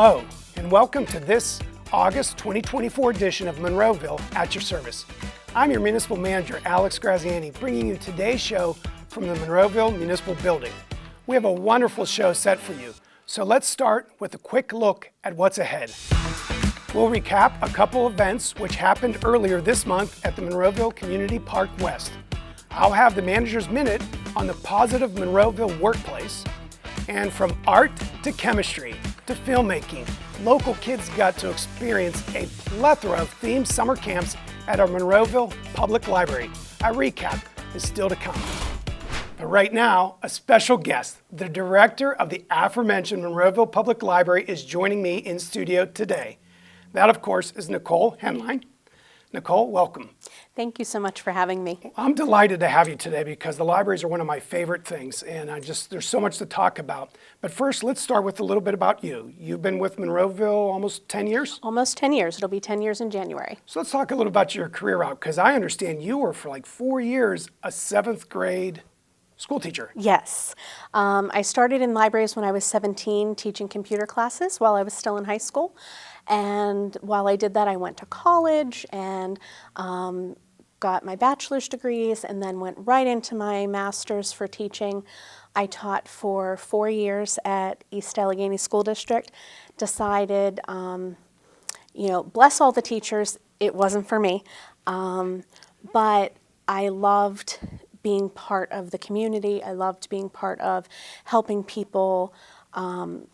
Hello, and welcome to this August 2024 edition of Monroeville at your service. I'm your Municipal Manager, Alex Graziani, bringing you today's show from the Monroeville Municipal Building. We have a wonderful show set for you, so let's start with a quick look at what's ahead. We'll recap a couple events which happened earlier this month at the Monroeville Community Park West. I'll have the Manager's Minute on the positive Monroeville workplace. And from art to chemistry to filmmaking, local kids got to experience a plethora of themed summer camps at our Monroeville Public Library. A recap is still to come. But right now, a special guest, the director of the aforementioned Monroeville Public Library, is joining me in studio today. That, of course, is Nicole Henline. Nicole, welcome. Thank you so much for having me. I'm delighted to have you today because the libraries are one of my favorite things, and there's so much to talk about. But first, let's start with a little bit about you. You've been with Monroeville almost 10 years? Almost 10 years. It'll be 10 years in January. So let's talk a little about your career route, because I understand you were for like 4 years a 7th grade school teacher. Yes. I started in libraries when I was 17 teaching computer classes while I was still in high school. And while I did that, I went to college and got my bachelor's degrees and then went right into my master's for teaching. I taught for 4 years at East Allegheny School District, decided, bless all the teachers, it wasn't for me, but I loved being part of the community. I loved being part of helping people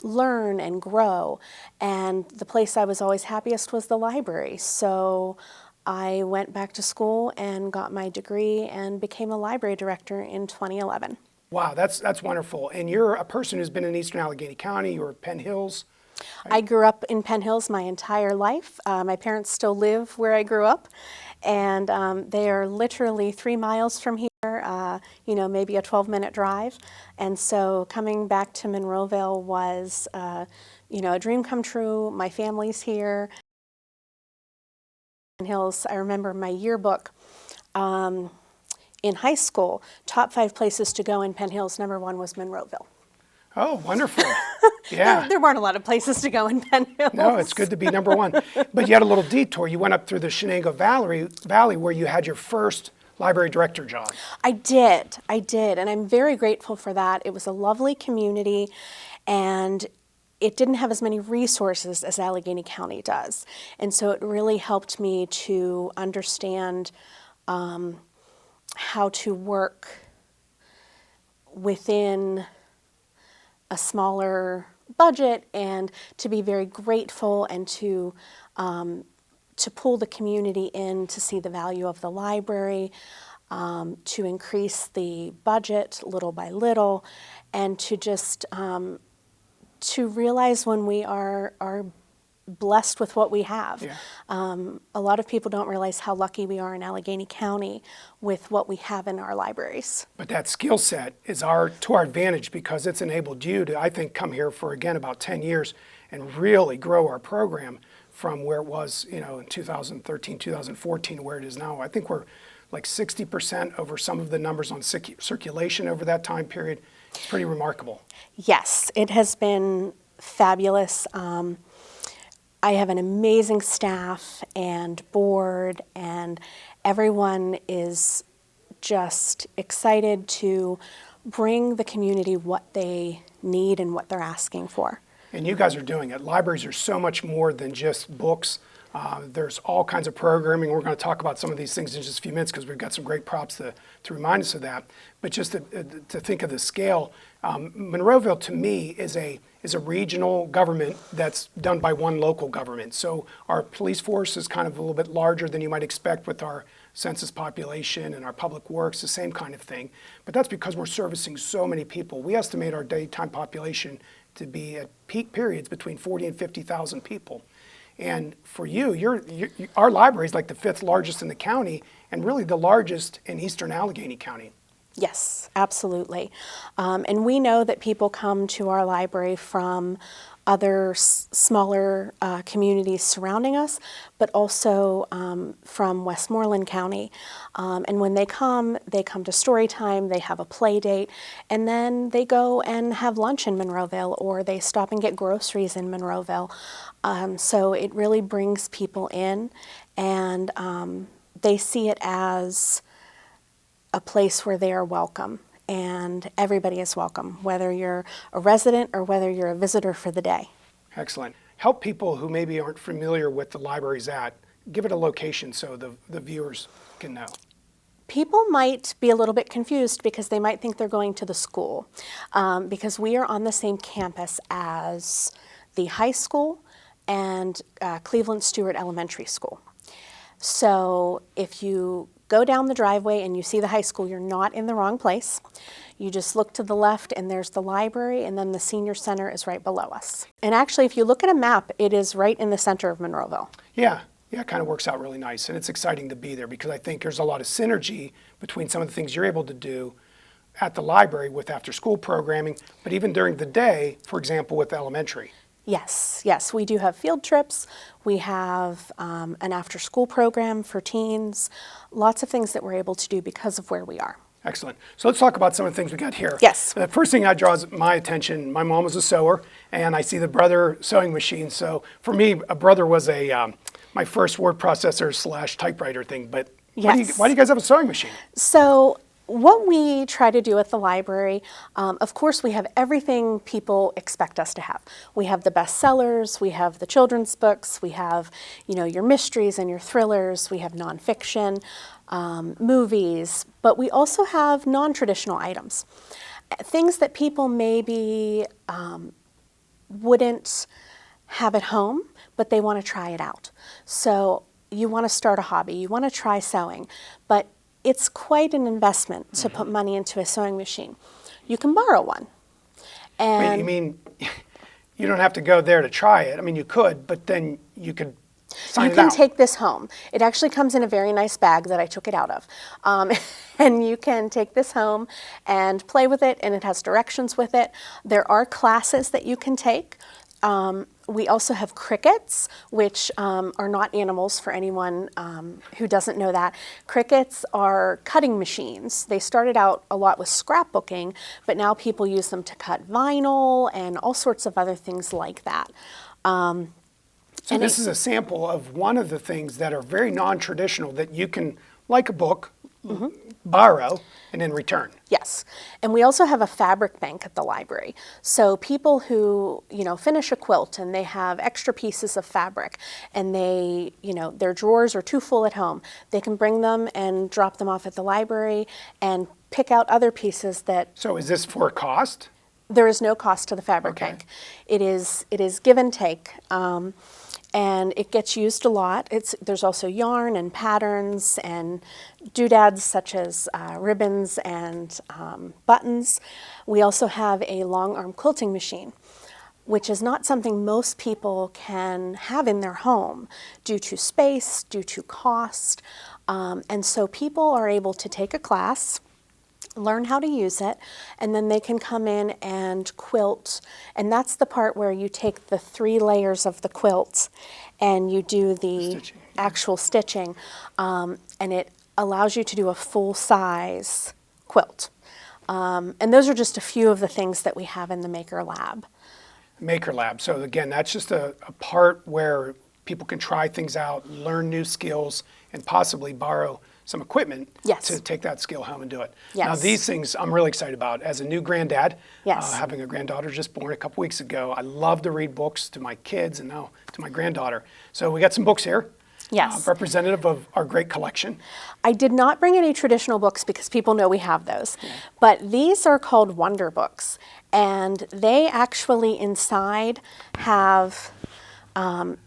learn and grow. And the place I was always happiest was the library. So I went back to school and got my degree and became a library director in 2011. Wow, that's wonderful. And you're a person who's been in Eastern Allegheny County, you're Penn Hills. I grew up in Penn Hills my entire life. My parents still live where I grew up, and they are literally 3 miles from here, maybe a 12-minute drive. And so coming back to Monroeville was, a dream come true. My family's here. Penn Hills, I remember my yearbook in high school, top 5 places to go in Penn Hills, number 1 was Monroeville. Oh, wonderful. Yeah. There weren't a lot of places to go in Penn Hills. No, it's good to be number 1. But you had a little detour. You went up through the Shenango Valley where you had your first library director job. I did, and I'm very grateful for that. It was a lovely community, and it didn't have as many resources as Allegheny County does. And so it really helped me to understand how to work within a smaller budget and to be very grateful and to pull the community in to see the value of the library, to increase the budget little by little, and to just to realize when we are blessed with what we have. Yeah. A lot of people don't realize how lucky we are in Allegheny County with what we have in our libraries. But that skill set is to our advantage because it's enabled you to, I think, come here for, again, about 10 years and really grow our program from where it was, in 2013, 2014 to where it is now. I think we're like 60% over some of the numbers on circulation over that time period. It's pretty remarkable. Yes, it has been fabulous. I have an amazing staff and board, and everyone is just excited to bring the community what they need and what they're asking for. And you guys are doing it. Libraries are so much more than just books. There's all kinds of programming. We're going to talk about some of these things in just a few minutes because we've got some great props to remind us of that. But just to think of the scale, Monroeville to me is a regional government that's done by one local government. So our police force is kind of a little bit larger than you might expect with our census population, and our public works, the same kind of thing. But that's because we're servicing so many people. We estimate our daytime population to be at peak periods between 40 and 50,000 people. And for you, our library is like the 5th largest in the county and really the largest in Eastern Allegheny County. Yes, absolutely. And we know that people come to our library from other smaller communities surrounding us, but also from Westmoreland County. And when they come to story time, they have a play date, and then they go and have lunch in Monroeville, or they stop and get groceries in Monroeville. So it really brings people in, and they see it as a place where they are welcome, and everybody is welcome, whether you're a resident or whether you're a visitor for the day. Excellent. Help people who maybe aren't familiar with the library's at. Give it a location so the viewers can know. People might be a little bit confused because they might think they're going to the school, because we are on the same campus as the high school and Cleveland Stewart Elementary School. So if you go down the driveway and you see the high school, you're not in the wrong place. You just look to the left and there's the library, and then the senior center is right below us. And actually, if you look at a map, it is right in the center of Monroeville. Yeah, it kind of works out really nice, and it's exciting to be there because I think there's a lot of synergy between some of the things you're able to do at the library with after-school programming, but even during the day, for example, with elementary. Yes, we do have field trips. We have an after-school program for teens. Lots of things that we're able to do because of where we are. Excellent. So let's talk about some of the things we got here. Yes. The first thing that draws my attention, my mom was a sewer, and I see the Brother sewing machine. So for me, a Brother was my first word processor / typewriter thing. But yes. Why do you guys have a sewing machine? So what we try to do at the library, of course, we have everything people expect us to have. We have the bestsellers, we have the children's books, we have, your mysteries and your thrillers, we have nonfiction, movies, but we also have non-traditional items, things that people maybe wouldn't have at home, but they want to try it out. So you want to start a hobby, you want to try sewing, but it's quite an investment to put money into a sewing machine. You can borrow one. And Wait, you mean you don't have to go there to try it? I mean, you could, but then you could sign it out. You can take this home. It actually comes in a very nice bag that I took it out of. And you can take this home and play with it, and it has directions with it. There are classes that you can take. We also have crickets, which are not animals for anyone who doesn't know that. Crickets are cutting machines. They started out a lot with scrapbooking, but now people use them to cut vinyl and all sorts of other things like that. So this is a sample of one of the things that are very non-traditional that you can, like a book, borrow and then return. Yes, and we also have a fabric bank at the library. So people who, finish a quilt and they have extra pieces of fabric and they, their drawers are too full at home, they can bring them and drop them off at the library and pick out other pieces that... So is this for a cost? There is no cost to the fabric bank. It is give and take. And it gets used a lot. There's also yarn and patterns and doodads such as ribbons and buttons. We also have a long arm quilting machine, which is not something most people can have in their home due to space, due to cost. And so people are able to take a class, learn how to use it, and then they can come in and quilt. And that's the part where you take the 3 layers of the quilt and you do the actual stitching, and it allows you to do a full-size quilt. And those are just a few of the things that we have in the Maker Lab. Maker Lab. So again, that's just a part where people can try things out, learn new skills, and possibly borrow some equipment to take that skill home and do it. Yes. Now these things I'm really excited about. As a new granddad, Yes. Having a granddaughter just born a couple weeks ago, I love to read books to my kids and now to my granddaughter. So we got some books here. Yes. Representative of our great collection. I did not bring any traditional books because people know we have those. But these are called Wonder Books. And they actually inside have,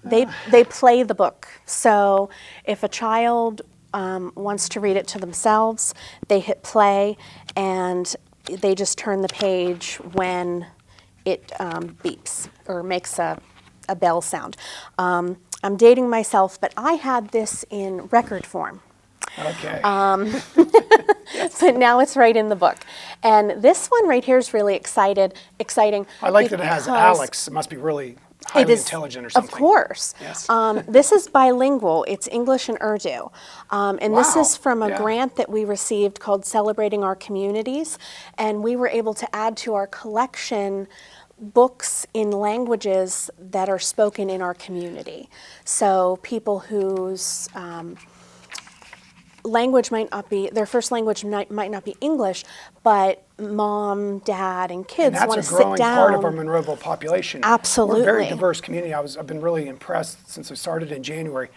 they play the book. So if a child wants to read it to themselves, they hit play and they just turn the page when it beeps or makes a bell sound. I'm dating myself, but I had this in record form. Okay. But now it's right in the book. And this one right here is really exciting. I like that it has because Alex. It must be really highly intelligent or something. Of course. Yes. This is bilingual. It's English and Urdu. And this Wow. is from a Yeah. grant that we received called Celebrating Our Communities. And we were able to add to our collection books in languages that are spoken in our community. So people whose language might not be, their first language might not be English, but mom, dad, and kids want to sit down. That's a growing part of our Monroeville population. Absolutely. We're a very diverse community. I've been really impressed since I started in January,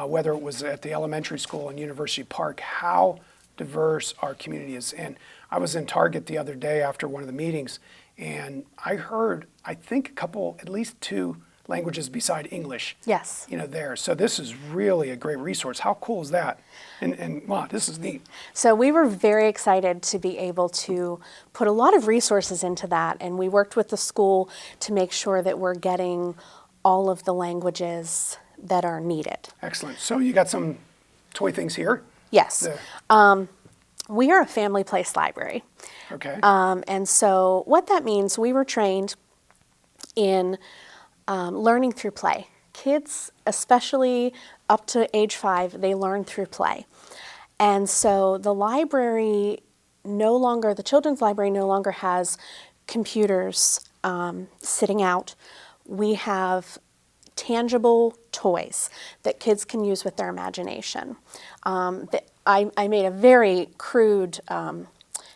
whether it was at the elementary school and University Park, how diverse our community is. And I was in Target the other day after one of the meetings, and I heard, I think, at least two languages beside English. Yes. There. So this is really a great resource. How cool is that? And wow, this is neat. So we were very excited to be able to put a lot of resources into that, and we worked with the school to make sure that we're getting all of the languages that are needed. Excellent. So you got some toy things here? Yes. We are a family place library. Okay. And so what that means, we were trained in learning through play. Kids, especially up to age 5, they learn through play. And so the children's library no longer has computers sitting out. We have tangible toys that kids can use with their imagination. I made a very crude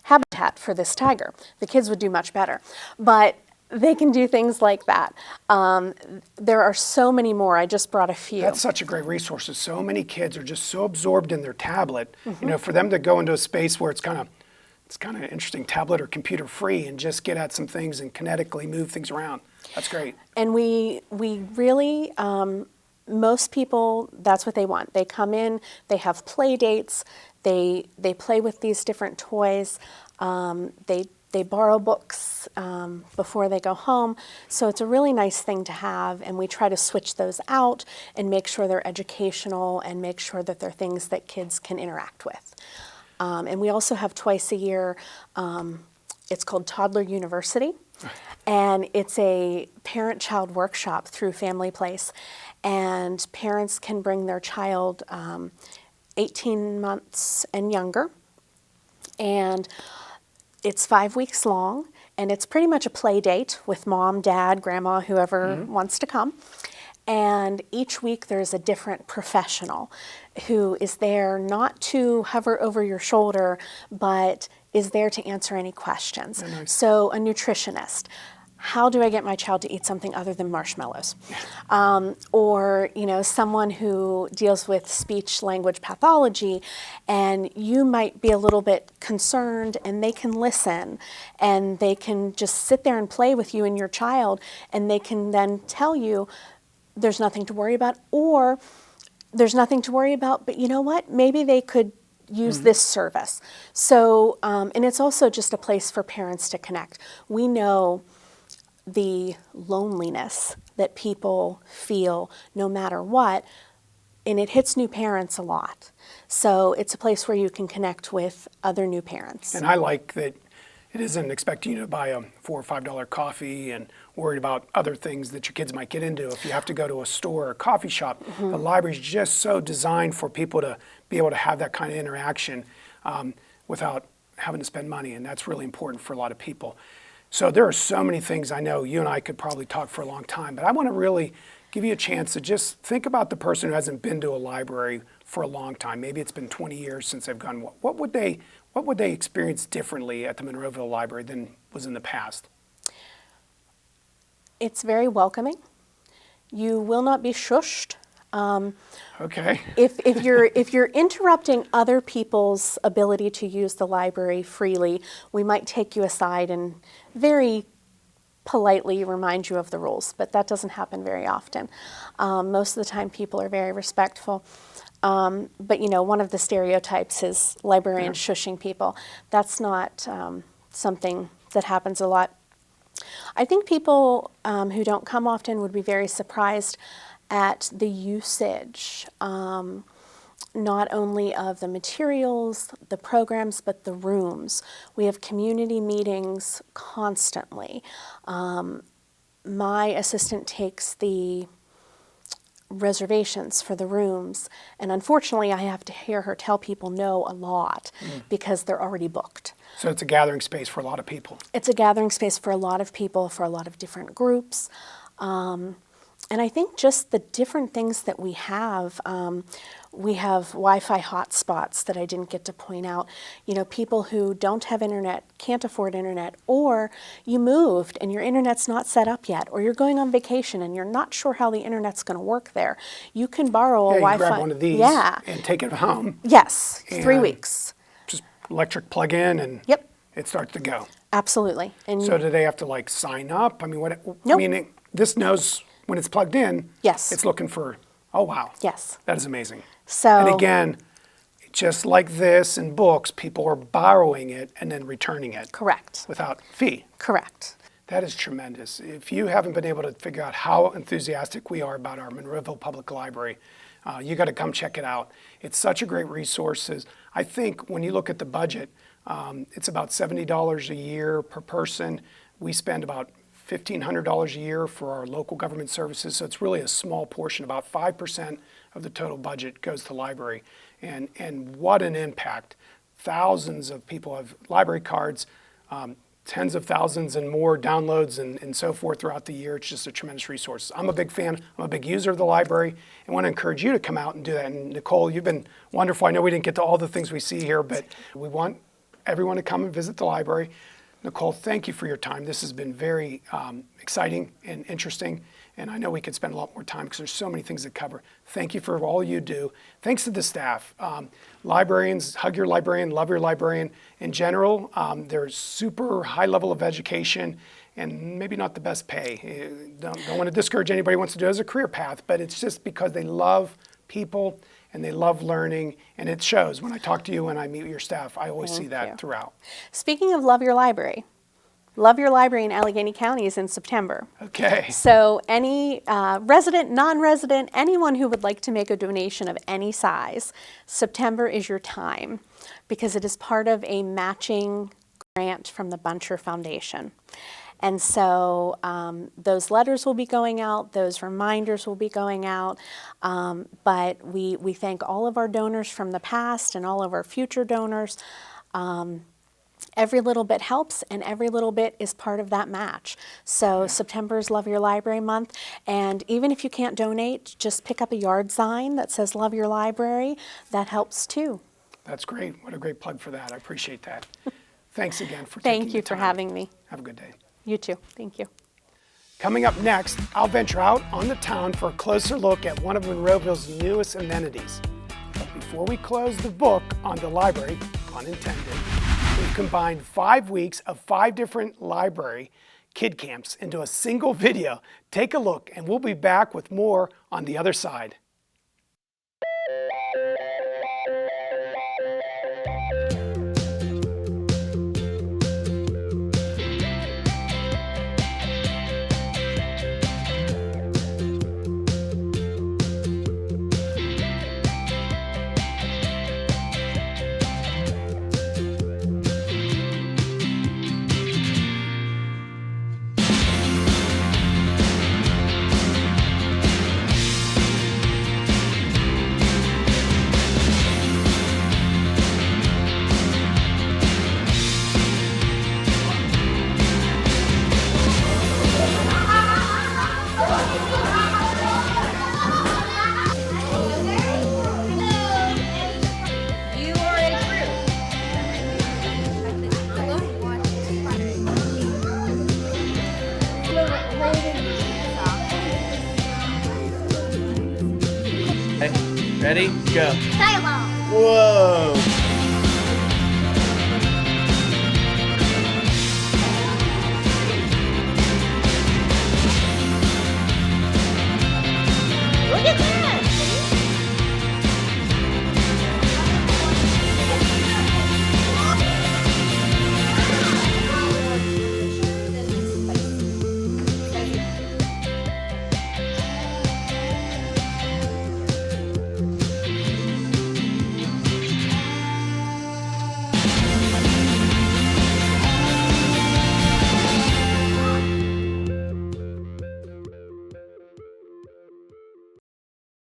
habitat for this tiger. The kids would do much better. But they can do things like that. There are so many more. I just brought a few. That's such a great resource. So many kids are just so absorbed in their tablet. For them to go into a space where it's kind of interesting, tablet or computer free, and just get at some things and kinetically move things around. That's great. And we really, most people, that's what they want. They come in, they have play dates, they play with these different toys, they borrow books before they go home. So it's a really nice thing to have, and we try to switch those out and make sure they're educational and make sure that they're things that kids can interact with. And we also have twice a year, it's called Toddler University, and it's a parent-child workshop through Family Place. And parents can bring their child 18 months and younger, and it's 5 weeks long, and it's pretty much a play date with mom, dad, grandma, whoever wants to come. And each week there's a different professional who is there not to hover over your shoulder, but is there to answer any questions. Oh, nice. So a nutritionist. How do I get my child to eat something other than marshmallows? Or, someone who deals with speech language pathology, and you might be a little bit concerned, and they can listen, and they can just sit there and play with you and your child, and they can then tell you there's nothing to worry about, or there's nothing to worry about, but you know what? Maybe they could use this service. So, and it's also just a place for parents to connect. We know the loneliness that people feel no matter what, and it hits new parents a lot. So it's a place where you can connect with other new parents. And I like that it isn't expecting you to buy a $4 or $5 coffee and worried about other things that your kids might get into. If you have to go to a store or a coffee shop, the library is just so designed for people to be able to have that kind of interaction without having to spend money, and that's really important for a lot of people. So there are so many things. I know you and I could probably talk for a long time, but I want to really give you a chance to just think about the person who hasn't been to a library for a long time. Maybe it's been 20 years since they've gone. What would they experience differently at the Monroeville Library than was in the past? It's very welcoming. You will not be shushed. Okay. If you're interrupting other people's ability to use the library freely, we might take you aside and very politely remind you of the rules, but that doesn't happen very often. Most of the time people are very respectful. But one of the stereotypes is librarians shushing people. That's not something that happens a lot. I think people who don't come often would be very surprised at the usage not only of the materials, the programs, but the rooms. We have community meetings constantly. My assistant takes the reservations for the rooms, and unfortunately I have to hear her tell people no a lot because they're already booked. So it's a gathering space for a lot of people. It's a gathering space for a lot of people, for a lot of different groups. And I think just the different things that we have Wi-Fi hotspots that I didn't get to point out. You know, people who don't have internet, can't afford internet, or you moved and your internet's not set up yet, or you're going on vacation and you're not sure how the internet's going to work there. You can borrow a Wi-Fi. You grab one of these and take it home. Yes, 3 weeks. Just electric plug in and Yep. it starts to go. Absolutely. And So do they have to like sign up? I mean, Nope. I mean, this knows when it's plugged in. Yes. It's looking for, oh wow. Yes. That is amazing. So, And again, just like this in books, people are borrowing it and then returning it. correct. Without fee. Correct. That is tremendous. If you haven't been able to figure out how enthusiastic we are about our Monroeville Public Library, you got to come check it out. It's such a great resource. I think when you look at the budget, it's about $70 a year per person. We spend about $1,500 a year for our local government services, so it's really a small portion. About 5% of the total budget goes to the library. And what an impact. Thousands of people have library cards, tens of thousands and more downloads and so forth throughout the year. It's just a tremendous resource. I'm a big fan. I'm a big user of the library and want to encourage you to come out and do that. And Nicole, you've been wonderful. I know we didn't get to all the things we see here, but we want everyone to come and visit the library. Nicole, thank you for your time. This has been very exciting and interesting, and I know we could spend a lot more time because there's so many things to cover. Thank you for all you do. Thanks to the staff. Librarians, hug your librarian, love your librarian. In general, they're super high level of education and maybe not the best pay. Don't want to discourage anybody who wants to do it as a career path, but it's just because they love people and they love learning, and it shows. When I talk to you and I meet your staff, I always see that throughout. Speaking of Love Your Library in Allegheny County is in September. Okay. So any resident, non-resident, anyone who would like to make a donation of any size, September is your time because it is part of a matching grant from the Buncher Foundation. And so those letters will be going out, those reminders will be going out, but we thank all of our donors from the past and all of our future donors. Every little bit helps, and every little bit is part of that match. So September is Love Your Library Month, and even if you can't donate, just pick up a yard sign that says Love Your Library. That helps too. That's great. What a great plug for that. I appreciate that. Thanks again for taking the time. Thank you for having me. Have a good day. You too. Thank you. Coming up next, I'll venture out on the town for a closer look at one of Monroeville's newest amenities. But before we close the book on the library, pun intended, we've combined 5 weeks of 5 different library kid camps into a single video. Take a look, and we'll be back with more on the other side. Ready? Go. Dialogue. Whoa.